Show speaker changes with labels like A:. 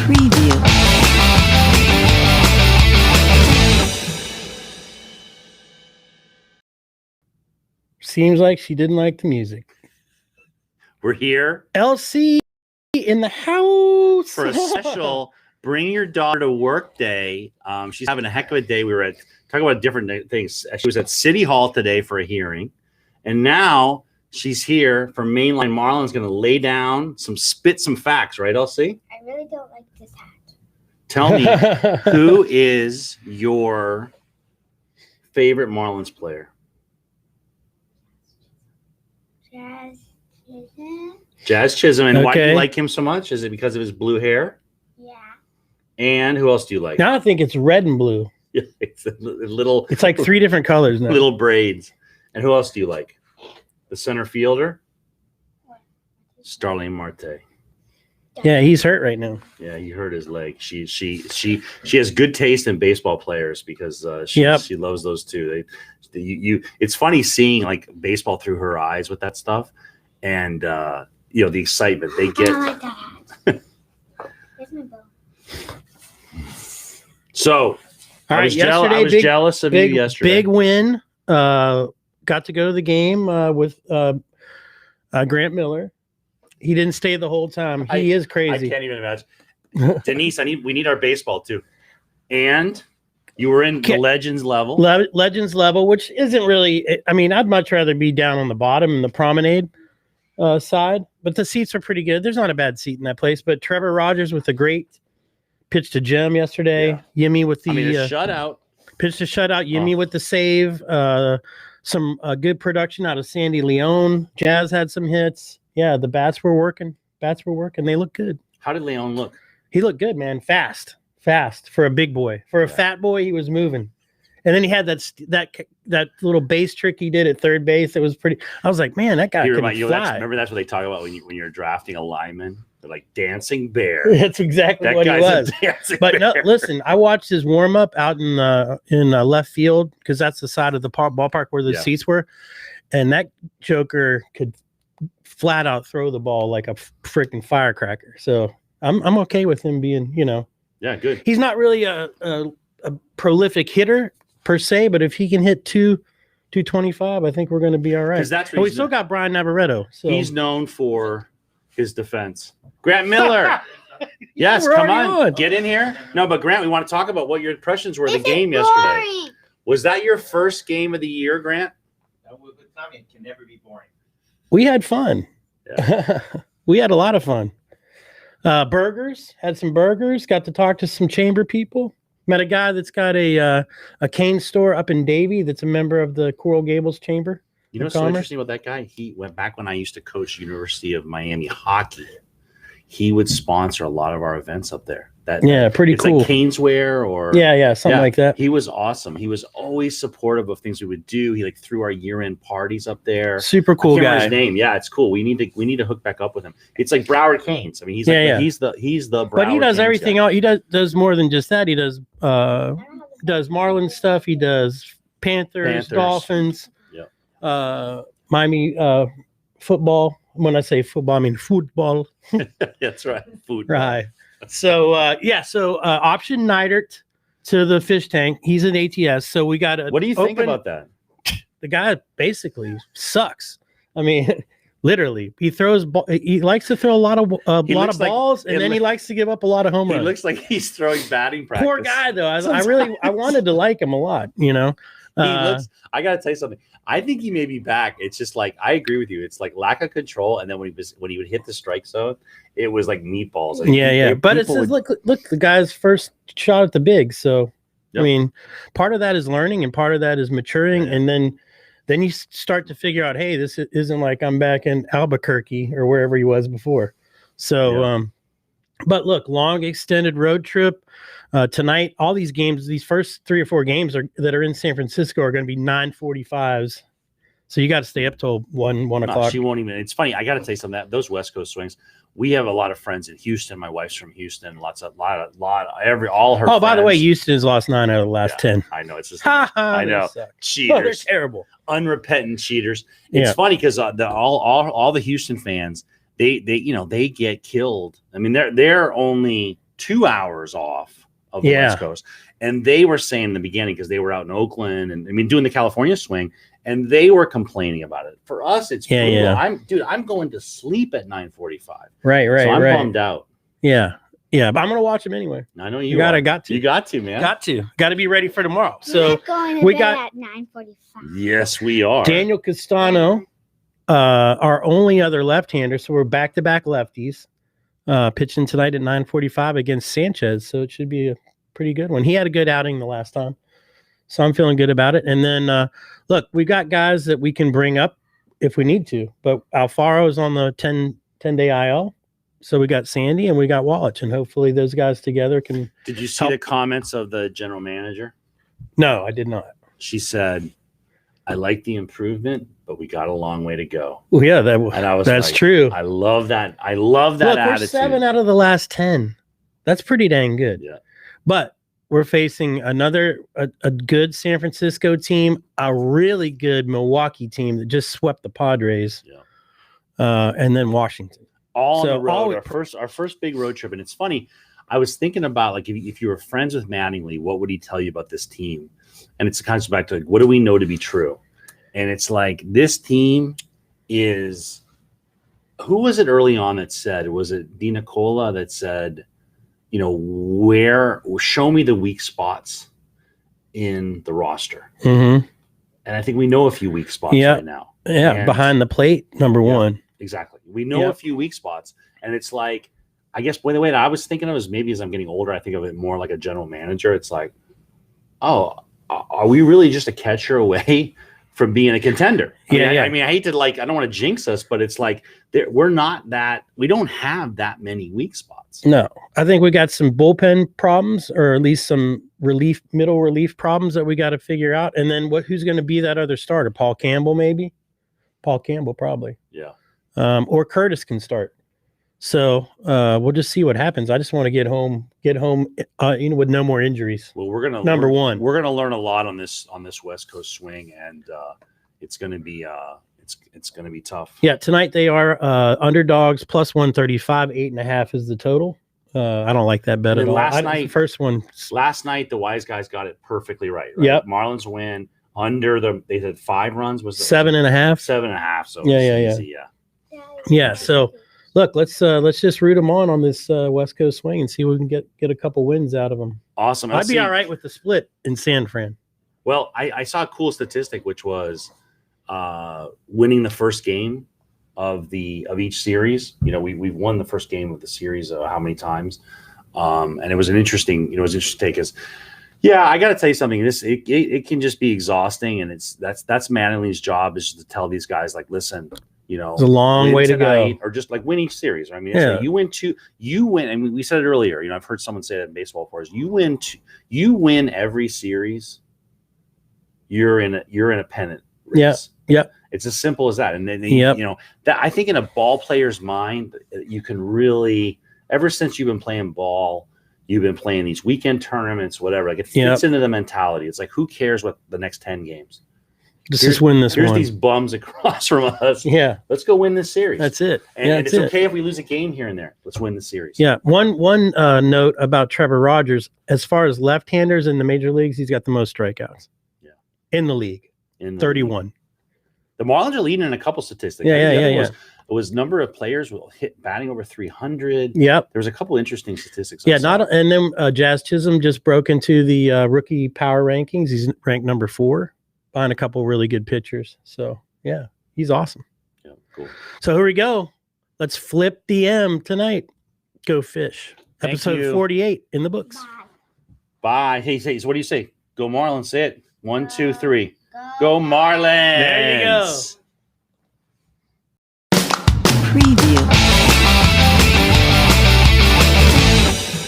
A: Preview.
B: Seems like she didn't like the music.
C: We're here.
B: LC in the house.
C: For a special Bring Your Daughter to Work Day. She's having a heck of a day. We were talking about different things. She was at City Hall today for a hearing. And now she's here for Mainline. Marlins going to lay down spit some facts, right, LC?
D: I really don't like this hat.
C: Tell me, who is your favorite Marlins player? Jazz Chisholm. And why do you like him so much? Is it because of his blue hair?
D: Yeah.
C: And who else do you like?
B: Now I think it's red and blue.
C: It's a little.
B: It's like 3 different colors now.
C: Little braids. And who else do you like? The center fielder? Starling Marte.
B: Yeah, he's hurt right now.
C: Yeah, he hurt his leg. She has good taste in baseball players because she loves those two. It's funny seeing like baseball through her eyes with that stuff, and the excitement they get.
D: I don't like that hat. Where's my bow?
C: So I was jealous of you yesterday.
B: Big win. Got to go to the game with Grant Miller. He didn't stay the whole time. He is crazy.
C: I can't even imagine. Denise, we need our baseball too. And you were in the Legends level.
B: Legends level, which isn't really. I mean, I'd much rather be down on the bottom in the promenade side, but the seats are pretty good. There's not a bad seat in that place. But Trevor Rogers with a great pitch to Jim yesterday. Yeah. Yimmy with the
C: shutout.
B: Pitch to shutout. Yimmy with the save. Some good production out of Sandy Leone. Jazz had some hits. Yeah, the bats were working. They look good.
C: How did Leone look?
B: He looked good, man. Fast for a big boy. For a fat boy, he was moving. And then he had that little base trick he did at third base. It was pretty. I was like, man, that guy can fly.
C: Remember that's what they talk about when you're drafting a lineman. They're like dancing bear.
B: That's exactly what he was. But no, listen, I watched his warm up out in left field because that's the side of the ballpark where the seats were, and that joker could flat out throw the ball like a freaking firecracker. So I'm okay with him being,
C: good.
B: He's not really a prolific hitter per se, but if he can hit 225, I think we're going to be all right. And we still got Brian Navarreto. So
C: he's known for his defense. Grant Miller. Yes, come on. Get in here. No, but Grant, we want to talk about what your impressions were of the game yesterday. Was that your first game of the year, Grant?
E: No, it can never be boring.
B: We had fun.
C: Yeah.
B: We had a lot of fun. Had some burgers, got to talk to some chamber people. Met a guy that's got a cane store up in Davie that's a member of the Coral Gables Chamber.
C: You know what's so interesting about that guy? He went back when I used to coach University of Miami hockey. He would sponsor a lot of our events up there.
B: Pretty cool.
C: Like Caneswear or
B: something like that.
C: He was awesome. He was always supportive of things we would do. He threw our year-end parties up there.
B: Super cool guy.
C: His name, it's cool. We need to hook back up with him. It's like Broward Canes. I mean, he's the Broward.
B: But he does
C: Canes
B: everything else. He does more than just that. He does Marlins stuff. He does Panthers. Dolphins.
C: Yeah.
B: Miami football. When I say football, I mean football.
C: That's right. Food.
B: Right. So option Neidert to the fish tank. He's an ATS. So we got
C: What do you think about that?
B: The guy basically sucks. I mean, literally, he likes to throw a lot of balls, and then he likes to give up a lot of home runs.
C: He looks like he's throwing batting practice.
B: Poor guy, though. I wanted to like him a lot.
C: I gotta tell you something. I think he may be back. It's just like I agree with you. It's like lack of control, and then when he would hit the strike zone, it was like meatballs. Like,
B: But it's look, the guy's first shot at the big. So I mean, part of that is learning, and part of that is maturing, and then you start to figure out, hey, this isn't like I'm back in Albuquerque or wherever he was before. So, but look, long extended road trip. Tonight, all these games, these first 3 or 4 games that are in San Francisco are going to be 9:45s. So you got to stay up till 1 o'clock.
C: She won't even. It's funny. I got to tell you something. Those West Coast swings. We have a lot of friends in Houston. My wife's from Houston. All her.
B: Oh, by the way,
C: friends.
B: Houston's lost 9 out of the last 10.
C: I know. It's just. I know. Cheaters.
B: Oh, they're terrible.
C: Unrepentant cheaters. It's funny because all the Houston fans they get killed. I mean, they're only 2 hours off of the West Coast. And they were saying in the beginning, because they were out in Oakland and doing the California swing, and they were complaining about it. For us, it's brutal.
B: Yeah.
C: I'm going to sleep at 9:45.
B: Right.
C: So I'm bummed out.
B: Yeah. Yeah, but I'm gonna watch them anyway.
C: I know you
B: got
C: to. You got to, man.
B: Got to be ready for tomorrow. So
D: We're going to
B: we
D: bed
B: got
D: at 9:45.
C: Yes, we are.
B: Daniel Castano, our only other left-hander. So we're back-to-back lefties, pitching tonight at 9:45 against Sanchez. So it should be a pretty good one. He had a good outing the last time, so I'm feeling good about it. And then look, we got guys that we can bring up if we need to, but Alfaro is on the 10-day IL. So we got Sandy and we got Wallach, and hopefully those guys together can.
C: Did you see the comments of the general manager?
B: No, I did not.
C: She said, "I like the improvement, but we got a long way to go."
B: Well, yeah, that's
C: like,
B: true.
C: I love that. I love that attitude.
B: We're 7 out of the last 10. That's pretty dang good.
C: Yeah.
B: But we're facing a good San Francisco team, a really good Milwaukee team that just swept the Padres, and then Washington.
C: All on the road, our first big road trip. And it's funny, I was thinking about, like, if you were friends with Mattingly, what would he tell you about this team? And it's kind of back to, like, what do we know to be true? And it's like, this team is, who was it early on that said, was it Di Nicola that said, show me the weak spots in the roster.
B: Mm-hmm.
C: And I think we know a few weak spots right now.
B: Yeah, and behind the plate, number one.
C: Exactly. We know a few weak spots. And it's like, I guess the way that I was thinking of is, maybe as I'm getting older, I think of it more like a general manager. It's like, oh, are we really just a catcher away from being a contender? I mean, I hate to, like, I don't want to jinx us, but it's like, we don't have that many weak spots.
B: No, I think we got some bullpen problems, or at least some middle relief problems that we got to figure out. And then who's going to be that other starter? Paul Campbell, maybe? Paul Campbell, probably.
C: Yeah.
B: Or Curtis can start. So we'll just see what happens. I just want to get home, with no more injuries.
C: Well, we're gonna learn a lot on this West Coast swing, and it's gonna be it's gonna be tough.
B: Yeah, tonight they are underdogs plus 135, 8.5 is the total. I don't like that bet at all. Last night
C: the wise guys got it perfectly right?
B: Yep.
C: Marlins win under they said 5 runs, was
B: 7.5.
C: 7.5. So
B: yeah. So look, let's just root them on this West Coast swing and see if we can get a couple wins out of them.
C: Awesome.
B: I'd be all right with the split in San Fran.
C: Well, I saw a cool statistic, which was winning the first game of each series. We've won the first game of the series how many times? And it was an interesting take. Because I got to tell you something. It can just be exhausting, and that's Mattingly's job, is to tell these guys, like, listen.
B: It's a long way to go,
C: or just like win each series. I mean, like, you win. And we said it earlier. I've heard someone say that in baseball before. You win every series. You're in a pennant race.
B: Yeah.
C: It's as simple as that. And then that, I think, in a ball player's mind, you can really, ever since you've been playing ball, you've been playing these weekend tournaments, whatever. Like, it fits into the mentality. It's like, who cares what the next 10 games?
B: Just win this one.
C: Here's these bums across from us.
B: Yeah.
C: Let's go win this series.
B: That's it.
C: And it's okay if we lose a game here and there. Let's win the series.
B: Yeah. One note about Trevor Rogers, as far as left-handers in the major leagues, he's got the most strikeouts. Yeah. In the league. 31. League.
C: The Marlins are leading in a couple statistics. It was number of players will hit batting over 300.
B: Yep.
C: There was a couple interesting statistics.
B: And then Jazz Chisholm just broke into the rookie power rankings. He's ranked number 4. Behind a couple really good pitchers. So, yeah, he's awesome.
C: Yeah, cool.
B: So here we go. Let's flip the M tonight. Go Fish. Episode 48 in the books.
C: Bye. Hey, so what do you say? Go Marlins. Say it. 1, 2, 3. Go Marlins.
B: There you go.
A: Preview.